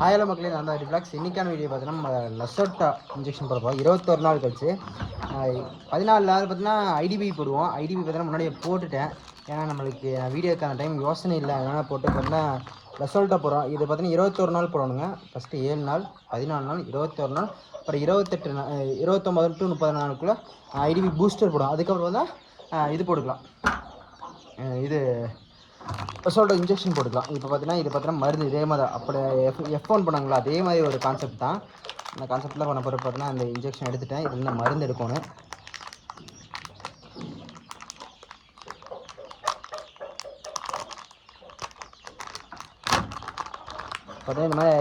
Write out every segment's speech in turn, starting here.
Hi மக்களே, நான் தான் ரிஃப்ளாக்ஸ். இன்றைக்கான வீடியோ பார்த்தீங்கன்னா நம்ம லசோட்டா இன்ஜெக்ஷன் போடுறோம் 21 நாள் கழிச்சு. 14 நாள் பார்த்தீங்கன்னா ஐடிபி போடுவோம். ஐடிபி பார்த்தீங்கன்னா முன்னாடியே போட்டுட்டேன், ஏன்னா நம்மளுக்கு வீடியோக்கான டைம் யோசனை இல்லை, அதனால் போட்டு பார்த்தீங்கன்னா லசோட்டா போடுறோம். இது பார்த்தீங்கன்னா 21 நாள் போடணுங்க. ஃபஸ்ட்டு 7 நாள், 14 நாள், 21 நாள், அப்புறம் 28 நாள், 29 டு 30 நாளுக்குள்ளே ஐடிபி பூஸ்டர் போடும். அதுக்கப்புறம் தான் இது போட்டுக்கலாம், இது லசோட்டா இன்ஜெக்ஷன் போட்டுக்கலாம். இப்போ பார்த்தீங்கன்னா இது பார்த்தீங்கன்னா மருந்து இதே மாதிரி அப்படி F1 பண்ணாங்களா அதே மாதிரி ஒரு கான்செப்ட் தான். அந்த கான்செப்டில் பண்ண போகிற பார்த்தீங்கன்னா அந்த இன்ஜெக்ஷன் எடுத்துட்டேன். இதில் நான் மருந்து எடுக்கணும். பார்த்தீங்கன்னா இந்த மாதிரி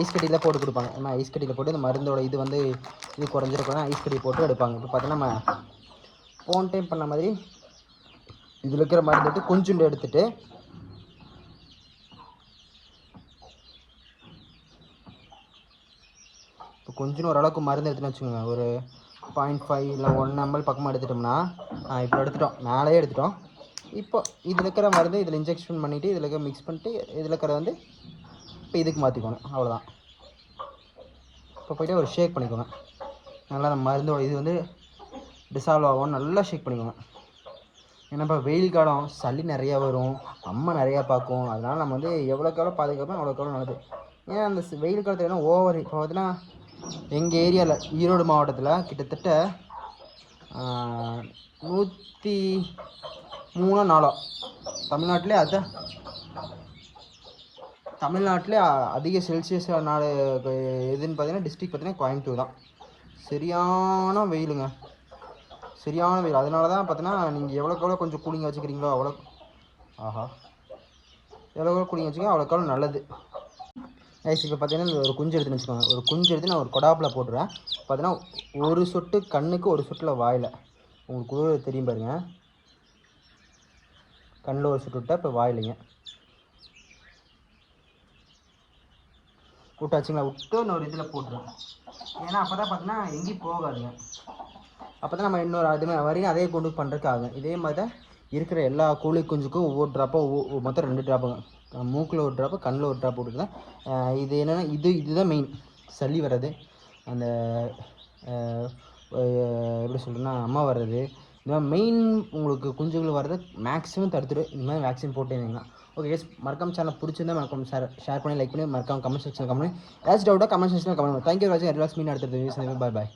ஐஸ் கட்டியில் போட்டு கொடுப்பாங்க. இந்த மாதிரி ஐஸ் கட்டியில் போட்டு இந்த மருந்தோட இது வந்து இது குறைஞ்சிருக்கணும், ஐஸ் கட்டி போட்டு எடுப்பாங்க. இப்போ பார்த்தீங்கன்னா நம்ம போன டைம் பண்ண மாதிரி இதில் இருக்கிற மருந்து எடுத்து கொஞ்சோண்டு எடுத்துகிட்டு இப்போ கொஞ்சம் ஓரளவுக்கு மருந்து எடுத்துன்னு வச்சுக்கோங்க. ஒரு 0.5 இல்லை 1 ml பக்கமாக எடுத்துட்டோம்னா, இப்போ எடுத்துட்டோம், மேலேயே எடுத்துட்டோம். இப்போ இதில் இருக்கிற மருந்து இதில் இன்ஜெக்ஷன் பண்ணிவிட்டு இதில் இருக்க மிக்ஸ் பண்ணிட்டு இதில் இருக்கிற வந்து இப்போ இதுக்கு மாற்றிக்கோங்க. அவ்வளோதான். இப்போ போய்ட்டு ஒரு ஷேக் பண்ணிக்கோங்க. நல்லா அந்த மருந்தோட இது வந்து டிசால்வ் ஆகும். நல்லா ஷேக் பண்ணிக்கோங்க. ஏன்னா இப்போ வெயில் காலம், சளி நிறையா வரும், அம்மா நிறையா பார்க்கும். அதனால் நம்ம வந்து எவ்வளோக்கு எவ்வளோ பாதுகாப்போம் அவ்வளோக்கு எவ்வளோ நல்லது. ஏன்னா அந்த வெயில் காலத்தில் என்ன ஓவர் இப்போ பார்த்தீங்கன்னா எங்கள் ஏரியாவில் ஈரோடு மாவட்டத்தில் கிட்டத்தட்ட 103 தமிழ்நாட்டிலே அதுதான் தமிழ்நாட்டிலே அதிக செல்சியஸ் நாடு எதுன்னு பார்த்தீங்கன்னா டிஸ்ட்ரிக்ட் பார்த்தீங்கன்னா கோயம்புத்தூர் தான். சரியான வெயிலுங்க, சரியான வெயில். அதனால தான் பார்த்தீங்கன்னா நீங்கள் எவ்வளோக்கு எவ்வளோ கொஞ்சம் கூலிங் வச்சுக்கிறீங்களோ அவ்வளோ எவ்வளோ கூலிங் வச்சுக்கோங்க அவ்வளோக்கு எவ்வளோ நல்லது. ஐஸ் இப்போ பார்த்தீங்கன்னா ஒரு குஞ்சு எடுத்துன்னு வச்சுக்கோங்க. ஒரு குஞ்சு எடுத்து நான் ஒரு கொடாப்பில் போட்டுருவேன். பார்த்தீங்கன்னா ஒரு சொட்டு கண்ணுக்கு, ஒரு சொட்டில் வாயில். உங்களுக்கு தெரியும் பாருங்க, கண்ணில் ஒரு சொட்டு விட்டால் இப்போ வாயிலைங்க விட்டாச்சுங்களா. விட்டு இன்னொரு இதில் போட்டுருவேன். ஏன்னா அப்போ தான் பார்த்தீங்கன்னா எங்கேயும் போகாதுங்க. அப்போ தான் நம்ம இன்னொரு அதுமே வரையும் அதே கொண்டு பண்ணுறதுக்கு ஆகும். இதே மாதிரி தான் இருக்கிற எல்லா கோழி குஞ்சுக்கும் ஒவ்வொரு ட்ராப்பாக மொத்தம் 2 ட்ராப்புங்க. மூக்கில் ஒரு ட்ராப்பு, கண்ணில் ஒரு ட்ராப் போட்டுருக்கேன். இது என்னென்னா இதுதான் மெயின் சளி வர்றது, அந்த எப்படி சொல்கிறேன்னா அம்மா வர்றது, இந்த மாதிரி மெயின் உங்களுக்கு குஞ்சுகள் வர்றது மேக்ஸிமம் தடுத்துடும் இந்த மாதிரி வேக்சின் போட்டு இருந்தீங்கன்னா. ஓகே எஸ், மறக்காம சேனல் பிடிச்சிருந்தா மறக்காம ஷேர் பண்ணி லைக் பண்ணி மறக்காம கமெண்ட் செக்ஷன் கமெண்ட் ஏதாச்சும் டவுட்டாக கமெண்ட் செக்ஷனில் கமெண்ட். தேங்க்யூ வாட்சிங். ரிலாக்ஸ் மீன் அடுத்தது. பாய் பாய்.